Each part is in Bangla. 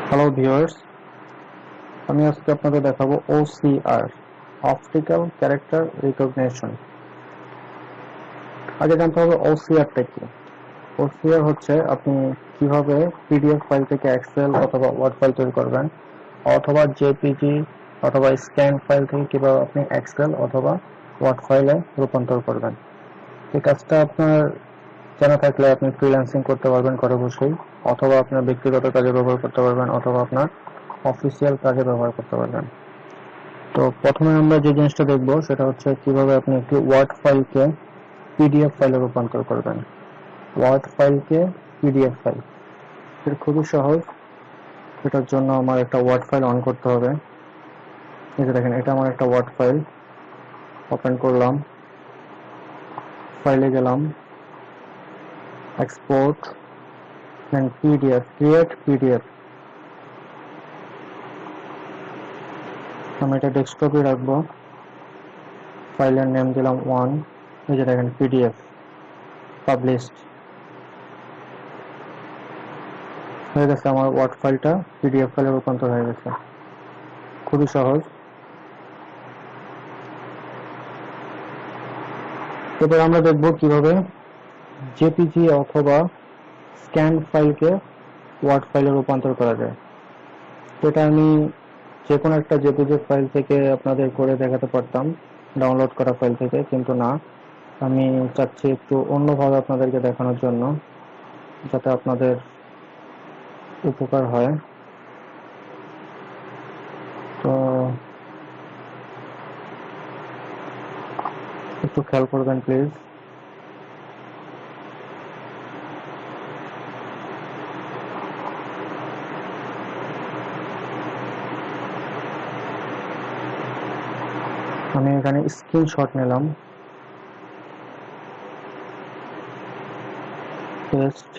হ্যালো ভিউয়ার্স, আমি আজকে আপনাদের দেখাবো OCR, অপটিক্যাল ক্যারেক্টার রিকগনিশন। আগে জানতে হবে OCR-টা কি। OCR হচ্ছে আপনি কিভাবে পিডিএফ ফাইল থেকে এক্সেল অথবা ওয়ার্ড ফাইল তৈরি করবেন, অথবা জেপিজি অথবা স্ক্যান ফাইল থেকে কিভাবে আপনি এক্সেল অথবা ওয়ার্ড ফাইলে রূপান্তর করবেন। এই কাজটা আপনার জানা থাকলে আপনি ফ্রিল্যান্সিং করতে পারবেন ঘরে বসেই, অথবা আপনার ব্যক্তিগত কাজে ব্যবহার করতে পারবেন, অথবা আপনার অফিসিয়াল কাজে ব্যবহার করতে পারবেন। তো প্রথমে আমরা যে জিনিসটা দেখব সেটা হচ্ছে কিভাবে আপনি একটি ওয়ার্ড ফাইলকে পিডিএফ ফাইলে রূপান্তর করবেন। ওয়ার্ড ফাইলকে পিডিএফ ফাইল, এটা খুবই সহজ। এটার জন্য আমার একটা ওয়ার্ড ফাইল অন করতে হবে। এই যে দেখেন, এটা আমার একটা ওয়ার্ড ফাইল। ওপেন করলাম, ফাইলে গেলাম, export and PDF, create PDF. আমি এটা ডেস্কটপে রাখবো। ফাইলের নেম দিলাম 1। এই যে দেখেন, পিডিএফ পাবলিশড হয়ে গেছে। আমার ওয়ার্ড ফাইলটা পিডিএফ ফাইলে রূপান্তর হয়ে গেছে। খুবই সহজ। এবার আমরা দেখব কিভাবে জেপিজি অথবা স্ক্যান ফাইলকে ওয়ার্ড ফাইলে রূপান্তর করা যায়। এটা আমি যে কোনো একটা জেপিজি ফাইল থেকে আপনাদের করে দেখাতে পারতাম, ডাউনলোড করা ফাইল থেকে, কিন্তু না, আমি চাচ্ছি একটু অন্যভাবে আপনাদেরকে দেখানোর জন্য, যাতে আপনাদের উপকার হয়। তো একটু খেয়াল করবেন প্লিজ। আমি এখানে স্ক্রিনশট নিলাম, পেস্ট।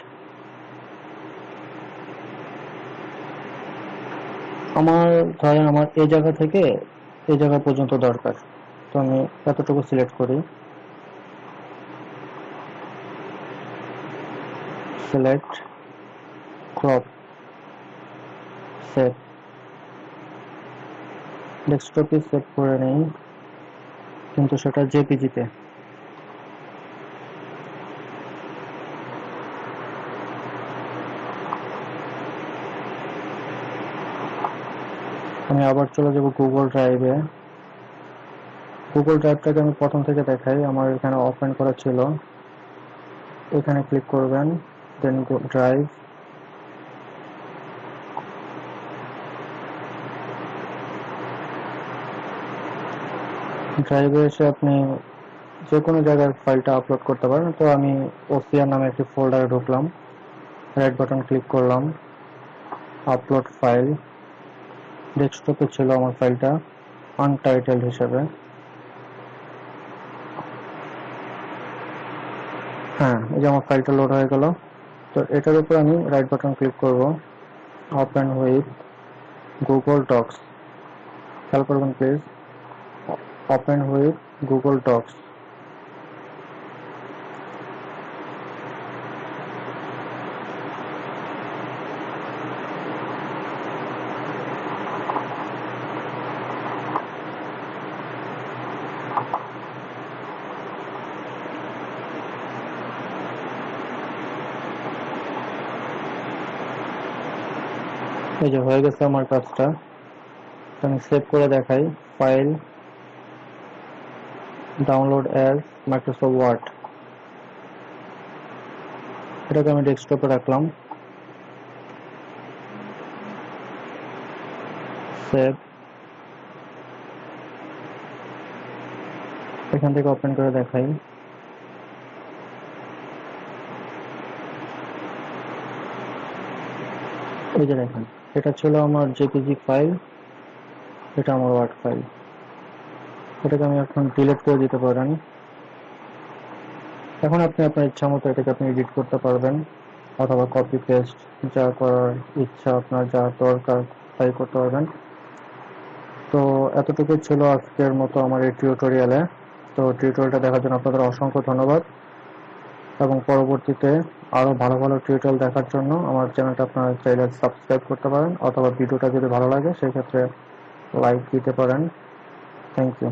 ধরেন আমার এই জায়গা থেকে এই জায়গা পর্যন্ত দরকার, তো আমি এতটুকু সিলেক্ট করি, সিলেক্ট, ক্রপ, সেভ। ডেস্কটপে সেভ করে নেই, কিন্তু সেটা জেপিজিতে। আমি আবার চলে যাব গুগল ড্রাইভে। গুগল ড্রাইভটাকে আমি প্রথম থেকে দেখাই। আমার এখানে ওপেন করা ছিল, এখানে ক্লিক করবেন, দেন ড্রাইভ। ড্রাইভে এসে আপনি যে কোনো জায়গায় ফাইলটা আপলোড করতে পারেন। তো আমি OCR নামে একটি ফোল্ডারে ঢুকলাম, রাইট বাটন ক্লিক করলাম, আপলোড ফাইল। ডেস্কটপে ছিল আমার ফাইলটা আনটাইটেলড হিসেবে। হ্যাঁ, এই যে আমার ফাইলটা লোড হয়ে গেল। তো এটার উপর আমি রাইট বাটন ক্লিক করব, ওপেন উইথ গুগল ডক্স। খেয়াল করবেন please, open with Google Docs. এই যে হয়ে গেছে আমার কাজটা। আমি সেভ করে দেখাই, file, download as Microsoft Word. এটাকে আমি ডেস্কটপে রাখলাম, সেভ। এখান থেকে ওপেন করে দেখাই। এই যে দেখেন, এটা ছিল আমার জেপিজি ফাইল, এটা আমার ওয়ার্ড ফাইল। এটাকে আমি এখন ডিলিট করে দিতে পারেন। এখন আপনি আপনার ইচ্ছা মতো এটাকে আপনি এডিট করতে পারবেন, অথবা কপি পেস্ট, যা করার ইচ্ছা আপনার, যা দরকার তাই করতে পারবেন। তো এতটুকু ছিল আজকের মতো আমার এই টিউটোরিয়ালে। তো টিউটোরিয়ালটা দেখার জন্য আপনাদের অসংখ্য ধন্যবাদ, এবং পরবর্তীতে আরো ভালো ভালো টিউটোরিয়াল দেখার জন্য আমার চ্যানেলটা আপনারা চাইলে সাবস্ক্রাইব করতে পারেন, অথবা ভিডিওটা যদি ভালো লাগে সেক্ষেত্রে লাইক দিতে পারেন। Thank you.